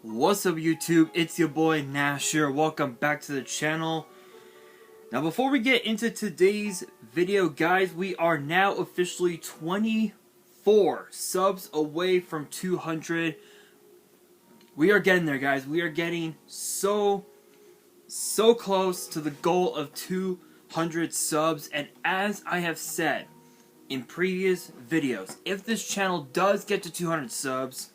What's up YouTube, it's your boy Nasher. Welcome back to the channel. Now before we get into today's video guys, we are now officially 24 subs away from 200. We are getting there guys, we are getting so close to the goal of 200 subs, and as I have said in previous videos, if this channel does get to 200 subs,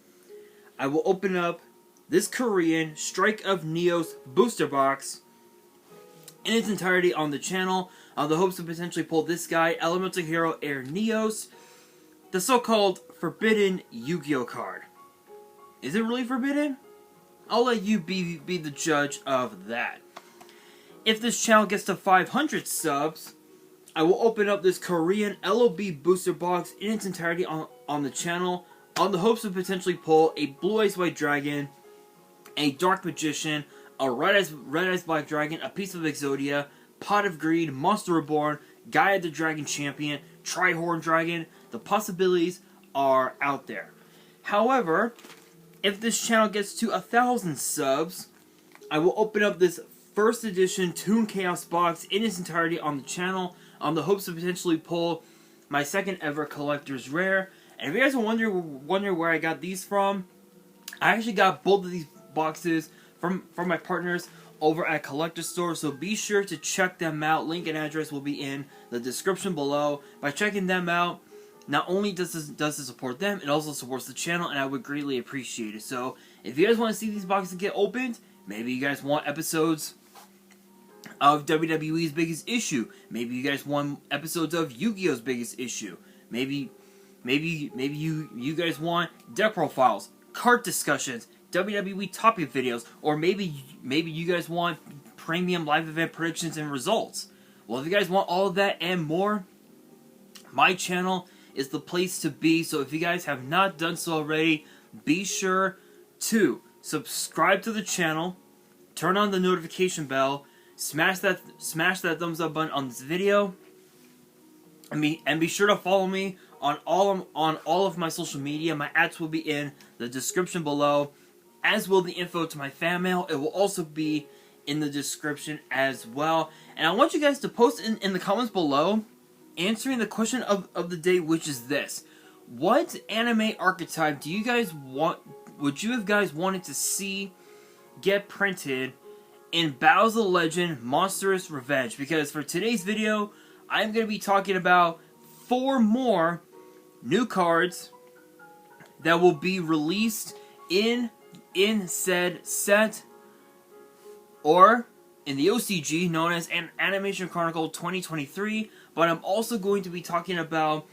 I will open up this Korean Strike of Neos booster box in its entirety on the channel, on the hopes to potentially pull this guy, Elemental Hero Air Neos, the so-called forbidden Yu-Gi-Oh card. Is it really forbidden? I'll let you be the judge of that. If this channel gets to 500 subs, I will open up this Korean LOB booster box in its entirety on the channel, on the hopes of potentially pull a Blue Eyes White Dragon, a Dark Magician, a Red Eyes Black Dragon, a piece of Exodia, Pot of Greed, Monster Reborn, Gaia the Dragon Champion, Trihorn Dragon. The possibilities are out there. However, if this channel gets to 1,000 subs, I will open up this first edition Toon Chaos box in its entirety on the channel, on the hopes of potentially pull my second ever Collector's Rare. And if you guys are wondering where I got these from, I actually got both of these boxes from my partners over at Collector Store, so be sure to check them out. Link and address will be in the description below. By checking them out, not only does this support them, it also supports the channel, and I would greatly appreciate it. So if you guys want to see these boxes get opened, maybe you guys want episodes of WWE's biggest issue, maybe you guys want episodes of Yu-Gi-Oh's biggest issue, maybe you guys want deck profiles, card discussions, WWE topic videos, or maybe you guys want premium live event predictions and results. Well, if you guys want all of that and more, my channel is the place to be. So if you guys have not done so already, be sure to subscribe to the channel, turn on the notification bell, smash that thumbs up button on this video, and be sure to follow me on all of my social media. My ads will be in the description below, as will the info to my fan mail. It will also be in the description as well. And I want you guys to post in the comments below, answering the question of the day, which is this: what anime archetype do you guys would you have guys wanted to see get printed in Battles of the Legend Monstrous Revenge? Because for today's video, I'm going to be talking about 4 more new cards that will be released in said set, or in the OCG known as an Animation Chronicle 2023. But I'm also going to be talking about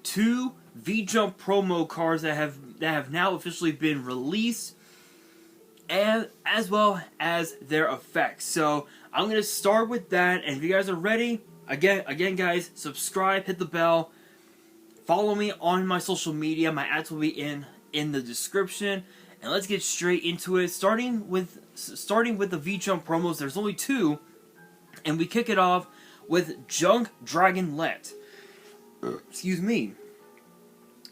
2 V-Jump promo cards that have now officially been released, and as well as their effects. So I'm going to start with that, and if you guys are ready, again guys, subscribe, hit the bell, follow me on my social media. My ads will be in the description. And let's get straight into it, starting with the V-Jump promos. There's only 2, and we kick it off with Junk Dragonlet. Excuse me.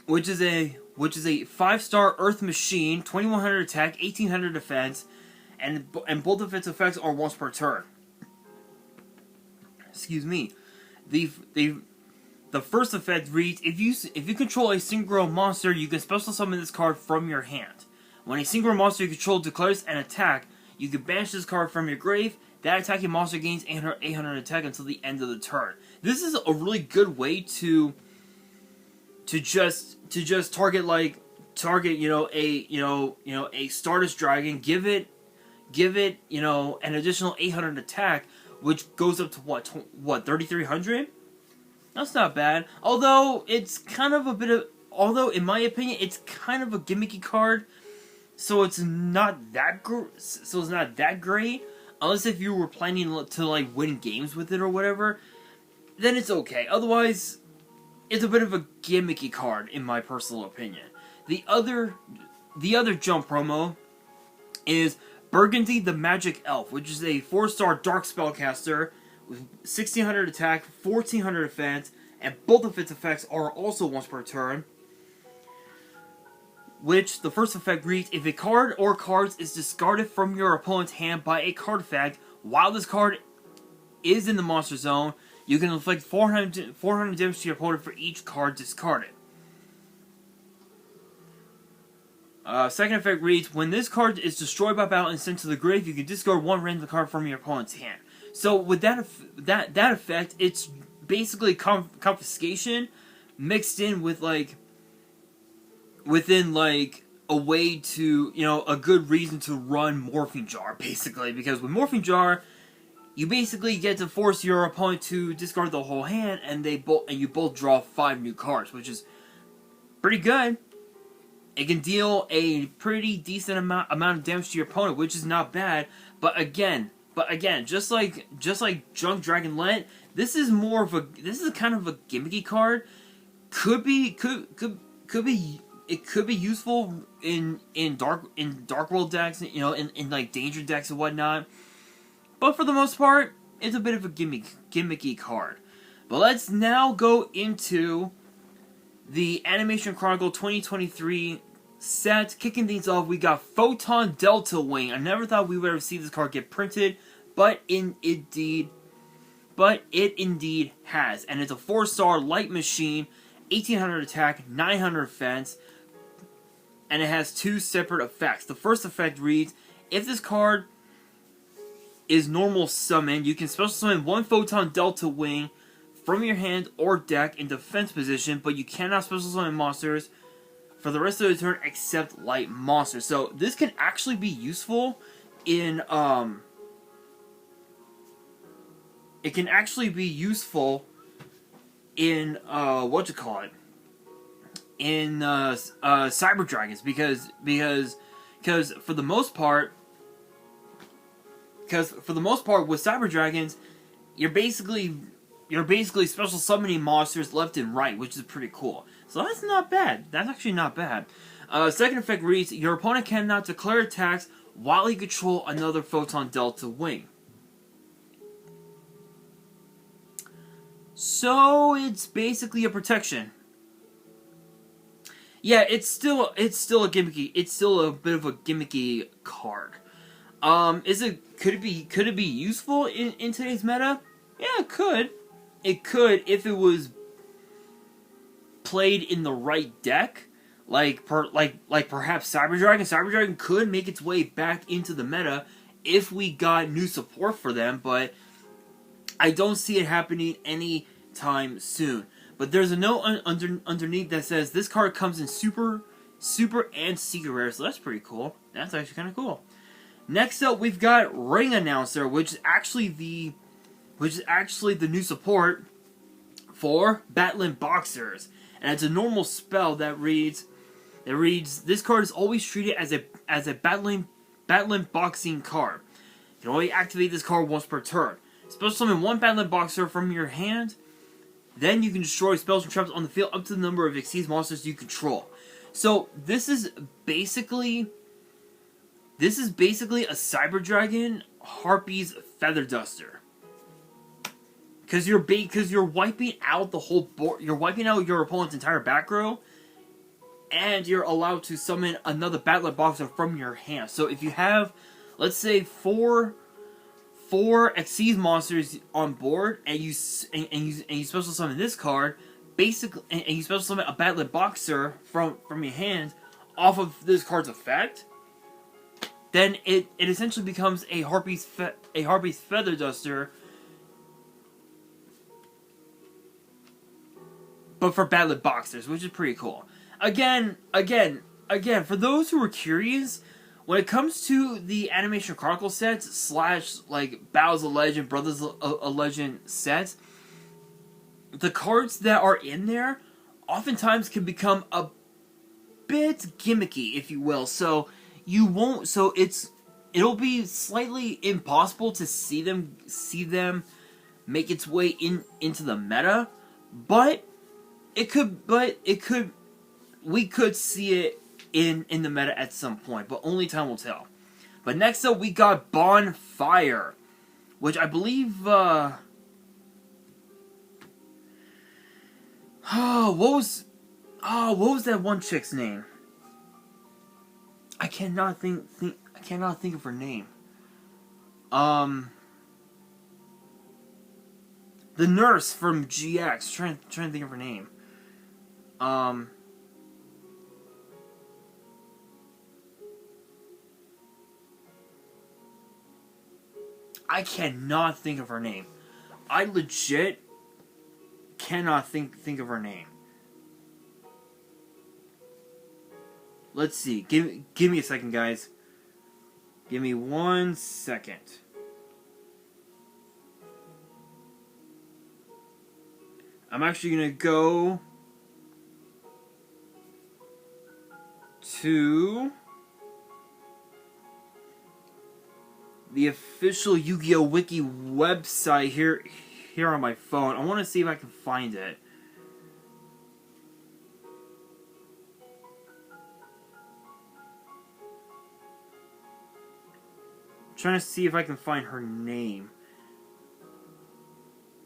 Which is a 5-star Earth Machine, 2100 attack, 1800 defense, and both of its effects are once per turn. Excuse me. The first effect reads: if you control a synchro monster, you can special summon this card from your hand. When a single monster you control declares an attack, you can banish this card from your grave. That attacking monster gains 800 attack until the end of the turn. This is a really good way to just target a Stardust Dragon. Give it an additional 800 attack, which goes up to what 3,300. That's not bad. Although in my opinion, it's kind of a gimmicky card. So it's not that great, unless if you were planning to like win games with it or whatever, then it's okay. Otherwise, it's a bit of a gimmicky card in my personal opinion. The other jump promo is Burgundy the Magic Elf, which is a 4-star dark spellcaster with 1600 attack, 1400 defense, and both of its effects are also once per turn. which the first effect reads, if a card or cards is discarded from your opponent's hand by a card effect, while this card is in the monster zone, you can inflict 400 damage to your opponent for each card discarded. Second effect reads, when this card is destroyed by battle and sent to the grave, you can discard one random card from your opponent's hand. So with that effect, it's basically confiscation mixed in with within a way to, a good reason to run Morphing Jar, basically. Because with Morphing Jar, you basically get to force your opponent to discard the whole hand, and you both draw 5 new cards, which is pretty good. It can deal a pretty decent amount of damage to your opponent, which is not bad. But again, just like Drunk Dragon Lent, this is kind of a gimmicky card. Could be useful in dark world decks, in like danger decks and whatnot. But for the most part, it's a bit of a gimmicky card. But let's now go into the Animation Chronicle 2023 set. Kicking things off, we got Photon Delta Wing. I never thought we would ever see this card get printed, but it indeed has. And it's a 4-star light machine, 1800 attack, 900 defense, and it has 2 separate effects. The first effect reads, if this card is normal summon, you can special summon 1 Photon Delta Wing from your hand or deck in defense position, but you cannot special summon monsters for the rest of the turn except light monsters. So this can actually be useful in Cyber Dragons, because for the most part with Cyber Dragons, you're basically special summoning monsters left and right, which is pretty cool. So that's not bad. That's actually not bad. Second effect reads, your opponent cannot declare attacks while you control another Photon Delta Wing. So it's basically a protection. Yeah, it's still a gimmicky. It's still a bit of a gimmicky card. Could it be useful in today's meta? Yeah, it could. It could if it was played in the right deck, like perhaps Cyber Dragon. Cyber Dragon could make its way back into the meta if we got new support for them, but I don't see it happening anytime soon. But there's a note underneath that says this card comes in super, and secret rare, so that's pretty cool. That's actually kind of cool. Next up, we've got Ring Announcer, which is actually the new support for Battling Boxers, and it's a normal spell that reads, this card is always treated as a battling boxing card. You can only activate this card once per turn. Special summon 1 Battling Boxer from your hand. Then you can destroy spells and traps on the field up to the number of Xyz monsters you control. So this is basically a Cyber Dragon Harpy's Feather Duster. Because you're wiping out the whole board. You're wiping out your opponent's entire back row, and you're allowed to summon another Battler Boxer from your hand. So if you have, let's say, four Xyz monsters on board, and you special summon this card, basically, and you special summon a Battler Boxer from your hand off of this card's effect, then it essentially becomes a Harpy's Feather Duster, but for Battler Boxers, which is pretty cool. Again, for those who are curious, when it comes to the Animation Chronicle sets / like Battles of Legend, Brothers of Legend sets, the cards that are in there oftentimes can become a bit gimmicky, if you will. So it'll be slightly impossible to see them make its way into the meta, but we could see it in the meta at some point, but only time will tell. But next up, we got Bonfire, which I believe, what was that one chick's name? cannot think of her name. The nurse from GX. Trying to think of her name. I cannot think of her name. I legit cannot think of her name. Let's see. Give me a second, guys. Give me 1 second. I'm actually gonna go to the official Yu-Gi-Oh wiki website here on my phone. I want to see if I can find it. I'm trying to see if I can find her name.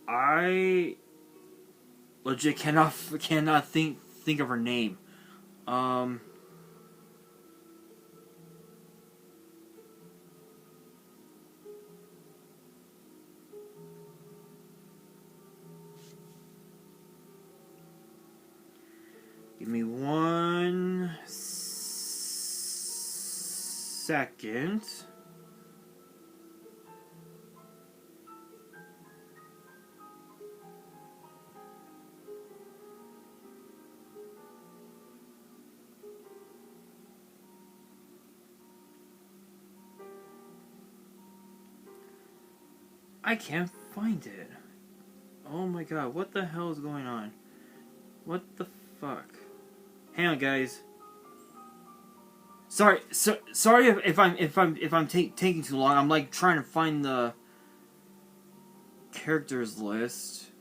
I legit cannot think of her name. Give me 1 second. I can't find it. Oh my god, what the hell is going on? What the fuck? Hang on, guys. Sorry if I'm taking too long. I'm like trying to find the characters list.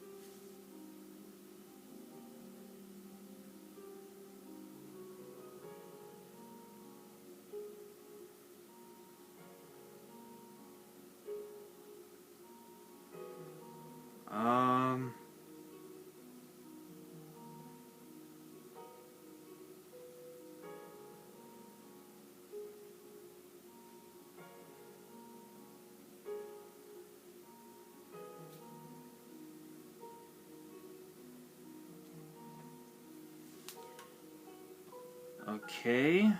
Okay,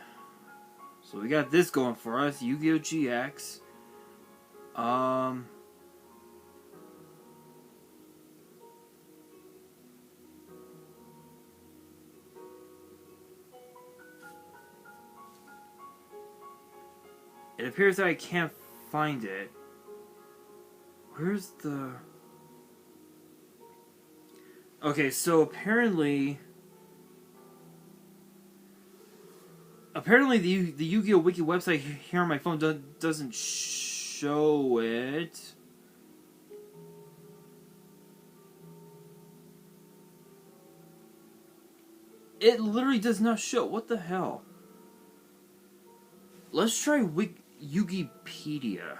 so we got this going for us, Yu-Gi-Oh! GX. It appears that I can't find it. Where's the... Okay, so apparently the Yu-Gi-Oh! Wiki website here on my phone doesn't show it. It literally does not show. What the hell? Let's try Yugipedia.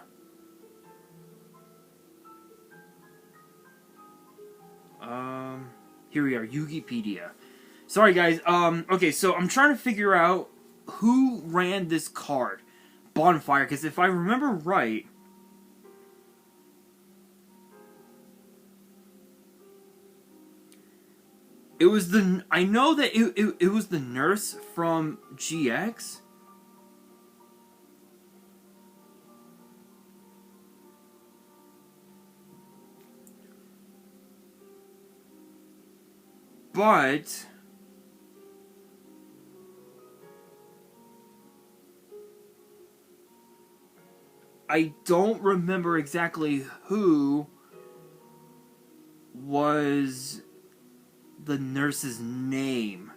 Here we are, Yugipedia. Sorry guys, okay, so I'm trying to figure out who ran this card, Bonfire, because if I remember right, it was the, I know that it was the nurse from GX. But I don't remember exactly who was the nurse's name.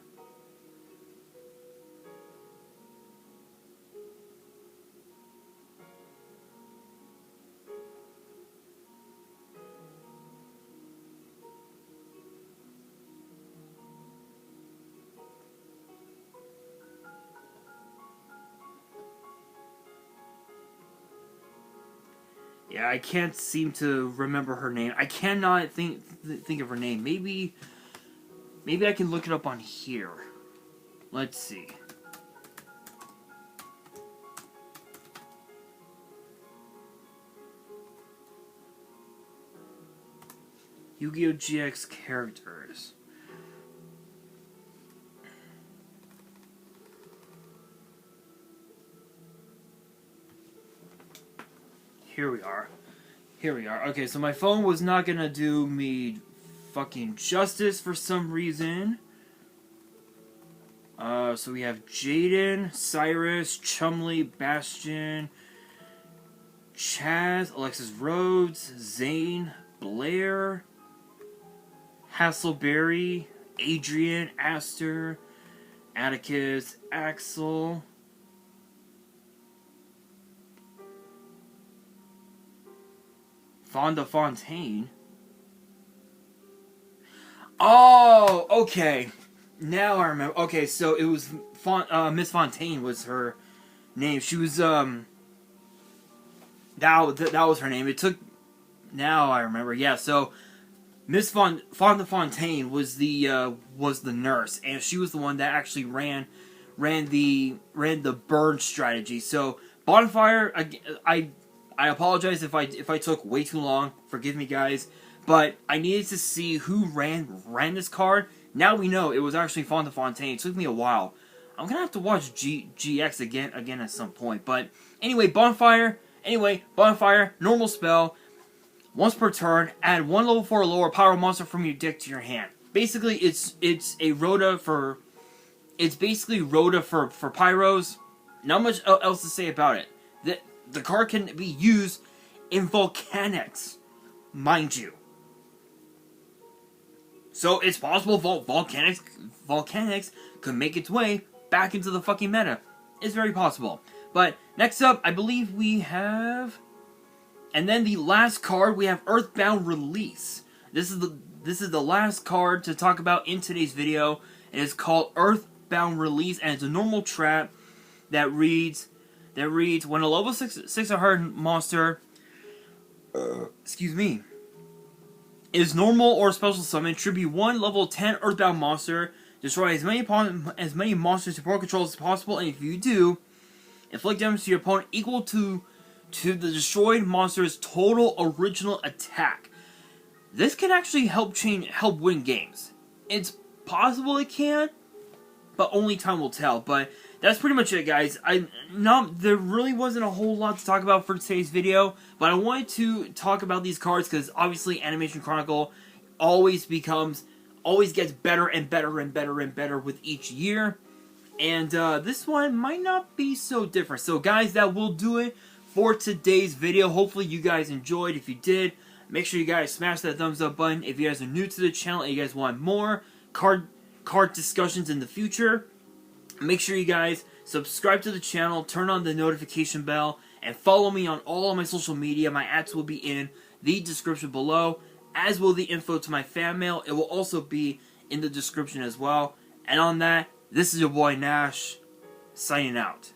Yeah, I can't seem to remember her name. I cannot think of her name. Maybe I can look it up on here. Let's see. Yu-Gi-Oh! GX characters. Here we are. Here we are. Okay, so my phone was not gonna do me fucking justice for some reason. So we have Jaden, Cyrus, Chumley, Bastion, Chaz, Alexis Rhodes, Zane, Blair, Hasselberry, Adrian, Aster, Atticus, Axel, Fonda Fontaine. Oh, okay. Now I remember. Okay, so it was Miss Fontaine was her name. She was that was her name. It took. Now I remember. Yeah, so Miss Fonda Fontaine was the nurse, and she was the one that actually ran the burn strategy. So Bonfire, I apologize if I took way too long. Forgive me, guys. But I needed to see who ran this card. Now we know it was actually Fonda Fontaine. It took me a while. I'm gonna have to watch GX again at some point. But anyway, Bonfire. Normal spell. Once per turn, add one level 4 or lower power monster from your deck to your hand. Basically, it's a Rhoda for. It's basically Rhoda for Pyros. Not much else to say about it. The card can be used in Volcanics, mind you. So it's possible Volcanics could make its way back into the fucking meta. It's very possible. But next up, I believe we have, and then the last card we have Earthbound Release. This is the last card to talk about in today's video. It is called Earthbound Release, and it's a normal trap that reads when a level 6 or higher monster, excuse me, is normal or special summon, tribute one level 10 Earthbound monster, destroy as many monsters to opponent control as possible, and if you do, inflict damage to your opponent equal to the destroyed monster's total original attack. This can actually help win games. It's possible it can, but only time will tell. But that's pretty much it, guys. There really wasn't a whole lot to talk about for today's video, but I wanted to talk about these cards because obviously Animation Chronicle always gets better and better and better and better with each year, and this one might not be so different. So, guys, that will do it for today's video. Hopefully, you guys enjoyed. If you did, make sure you guys smash that thumbs up button. If you guys are new to the channel and you guys want more card discussions in the future, make sure you guys subscribe to the channel, turn on the notification bell, and follow me on all of my social media. My ads will be in the description below, as will the info to my fan mail. It will also be in the description as well. And on that, this is your boy Nash, signing out.